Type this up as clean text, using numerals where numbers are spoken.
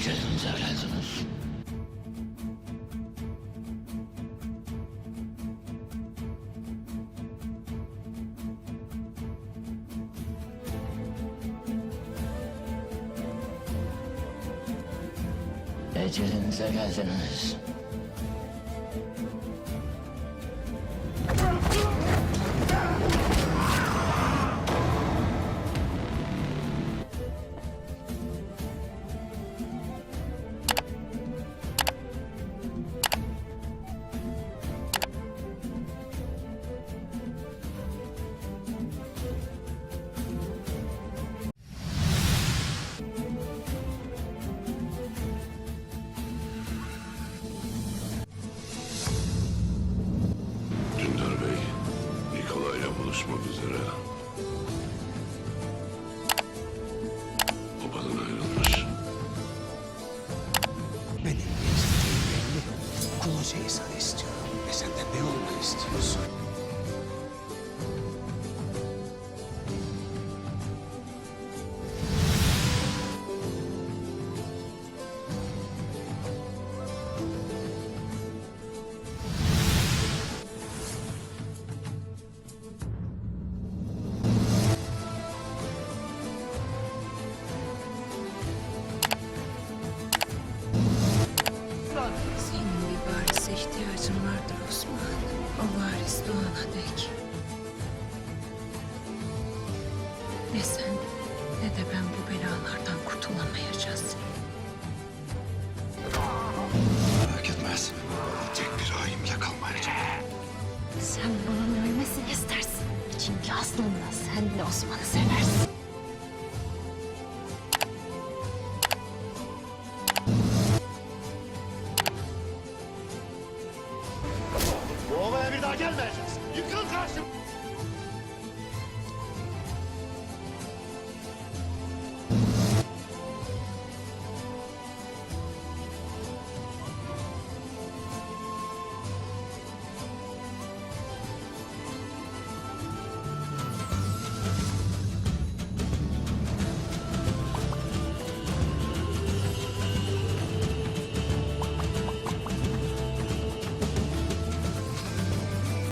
Ecelinize geldiniz. Ecelinize geldiniz. Dündar Bey, Nikolay'la buluşmak üzere. Babadan ayrılmış. Benim istediğim belli. Kulu Ceyzan'ı istiyorum. Ve sen de ne olmak istiyorsun? Senin bir varise ihtiyacın vardır Osman. O varis doğana dek. Ne sen ne de ben bu belalardan kurtulamayacağız. Merak etmez. Tek bir hain bile kalmayacak. Sen bunun ölmesini istersin. Çünkü aslında sen de Osman'ı seversin.